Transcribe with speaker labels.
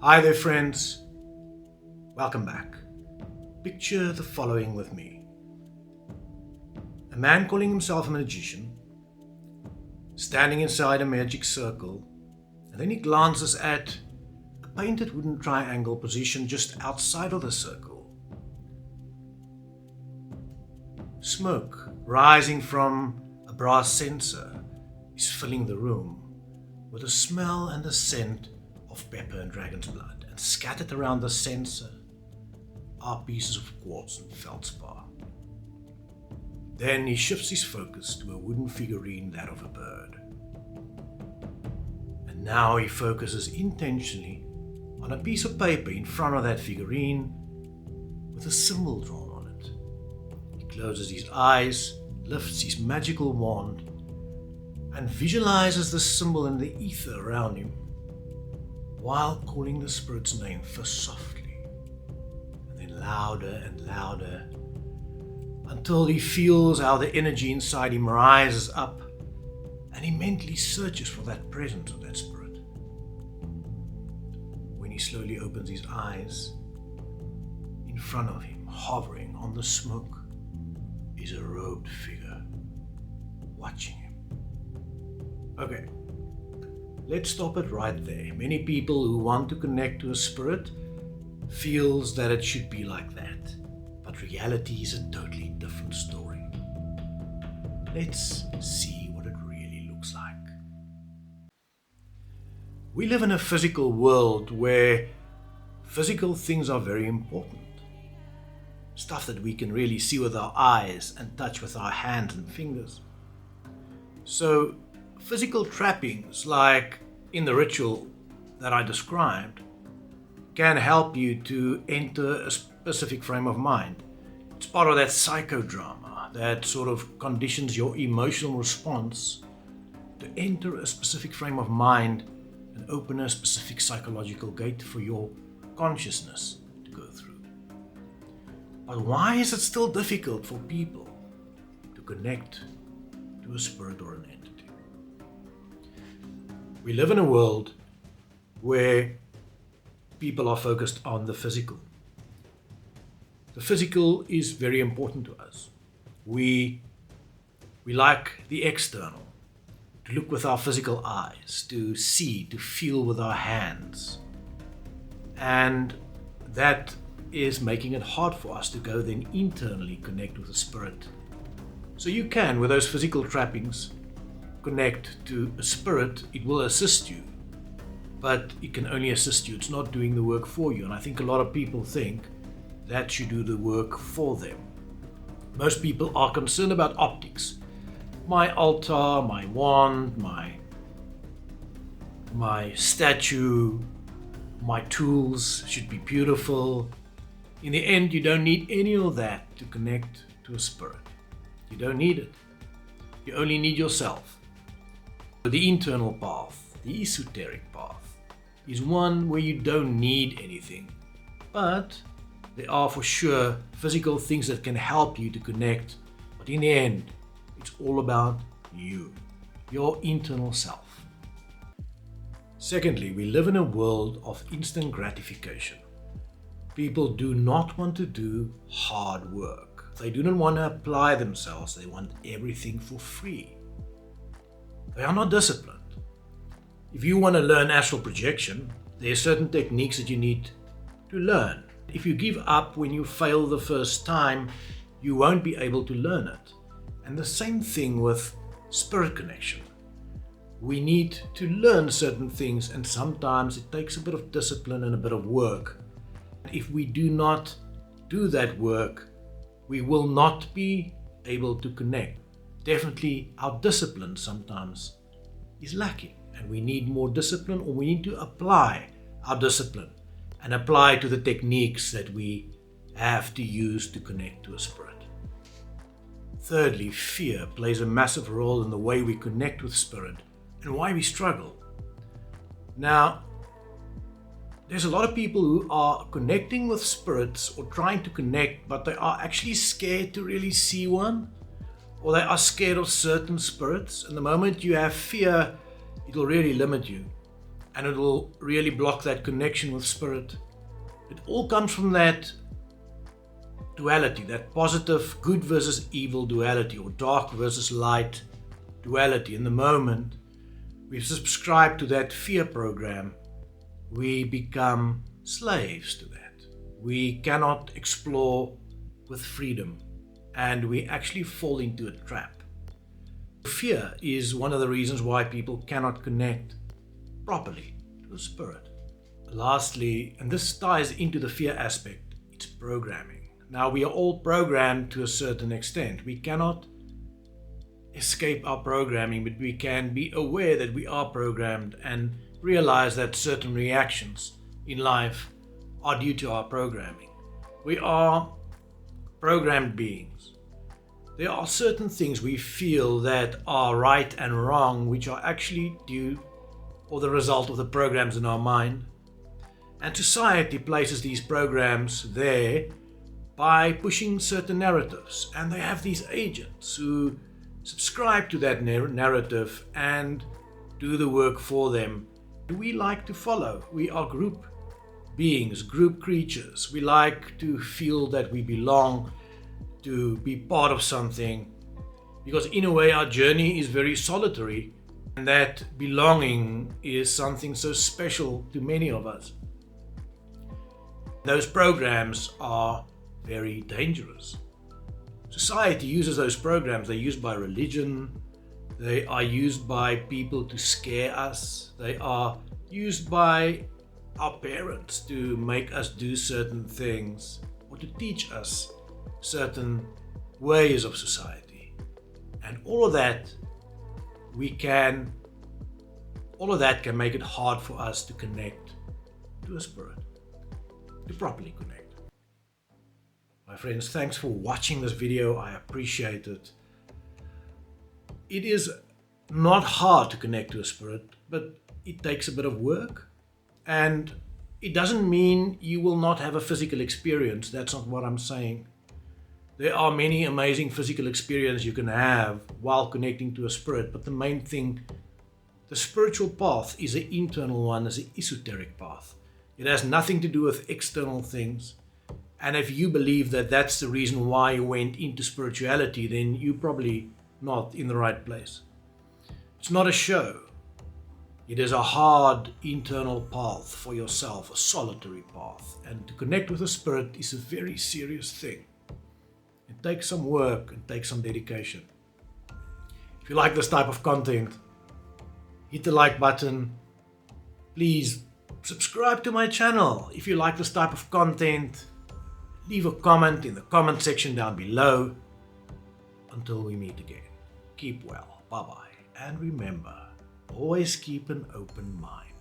Speaker 1: Hi there, friends. Welcome back. Picture the following with me. A man calling himself a magician, standing inside a magic circle, and then he glances at a painted wooden triangle positioned just outside of the circle. Smoke rising from a brass censer is filling the room with the smell and the scent of pepper and dragon's blood, and scattered around the censer are pieces of quartz and feldspar. Then he shifts his focus to a wooden figurine, that of a bird. And now he focuses intentionally on a piece of paper in front of that figurine with a symbol drawn on it. He closes his eyes, lifts his magical wand, and visualizes the symbol in the ether around him, while calling the spirit's name first softly, and then louder and louder, until he feels how the energy inside him rises up, and he mentally searches for that presence of that spirit. When he slowly opens his eyes, in front of him, hovering on the smoke, is a robed figure, watching him. Okay. Let's stop it right there. Many people who want to connect to a spirit feels that it should be like that. But reality is a totally different story. Let's see what it really looks like. We live in a physical world where physical things are very important. Stuff that we can really see with our eyes and touch with our hands and fingers. So physical trappings, like in the ritual that I described, can help you to enter a specific frame of mind. It's part of that psychodrama that sort of conditions your emotional response to enter a specific frame of mind and open a specific psychological gate for your consciousness to go through. But why is it still difficult for people to connect to a spirit or an entity? We live in a world where people are focused on the physical. The physical is very important to us. We like the external, to look with our physical eyes, to see, to feel with our hands. And that is making it hard for us to go then internally connect with the spirit. So you can, with those physical trappings, connect to a spirit. It will assist you, but it can only assist you. It's not doing the work for you. And I think a lot of people think that should do the work for them. Most people are concerned about optics. My altar, my wand, my statue, my tools should be beautiful. In the end, you don't need any of that to connect to a spirit. You don't need it. You only need yourself. The internal path, the esoteric path, is one where you don't need anything, but there are for sure physical things that can help you to connect. But in the end, it's all about you, your internal self. Secondly, we live in a world of instant gratification. People do not want to do hard work. They do not want to apply themselves. They want everything for free. They are not disciplined. If you want to learn astral projection, there are certain techniques that you need to learn. If you give up when you fail the first time, you won't be able to learn it. And the same thing with spirit connection. We need to learn certain things, and sometimes it takes a bit of discipline and a bit of work. If we do not do that work, we will not be able to connect. Definitely our discipline sometimes is lacking, and we need more discipline, or we need to apply our discipline and apply to the techniques that we have to use to connect to a spirit. Thirdly, fear plays a massive role in the way we connect with spirit and why we struggle. Now, there's a lot of people who are connecting with spirits or trying to connect, but they are actually scared to really see one, or they are scared of certain spirits. And the moment you have fear, it will really limit you. and it will really block that connection with spirit. It all comes from that duality, that positive good versus evil duality, or dark versus light duality. In the moment we subscribe to that fear program, we become slaves to that. We cannot explore with freedom, and we actually fall into a trap. Fear is one of the reasons why people cannot connect properly to a spirit. Lastly, and this ties into the fear aspect, it's programming. Now, we are all programmed to a certain extent. We cannot escape our programming, but we can be aware that we are programmed and realize that certain reactions in life are due to our programming. We are programmed beings. There are certain things we feel that are right and wrong, which are actually due or the result of the programs in our mind. And society places these programs there by pushing certain narratives. And they have these agents who subscribe to that narrative and do the work for them. We like to follow. We are group beings, group creatures. We like to feel that we belong, to be part of something, because in a way our journey is very solitary, and that belonging is something so special to many of us. Those programs are very dangerous. Society uses those programs. They're used by religion, they are used by people to scare us, they are used by our parents to make us do certain things or to teach us certain ways of society. And all of that can make it hard for us to connect to a spirit, to properly connect. My friends, thanks for watching this video. I appreciate it. It is not hard to connect to a spirit, but it takes a bit of work. And it doesn't mean you will not have a physical experience. That's not what I'm saying. There are many amazing physical experiences you can have while connecting to a spirit, but the main thing, the spiritual path, is an internal one, is an esoteric path. It has nothing to do with external things. And if you believe that that's the reason why you went into spirituality, then you're probably not in the right place. It's not a show. It is a hard internal path for yourself, a solitary path. And to connect with a spirit is a very serious thing. It takes some work, it takes some dedication. If you like this type of content, hit the like button. Please subscribe to my channel. If you like this type of content, leave a comment in the comment section down below. Until we meet again, keep well, bye-bye. And remember, always keep an open mind.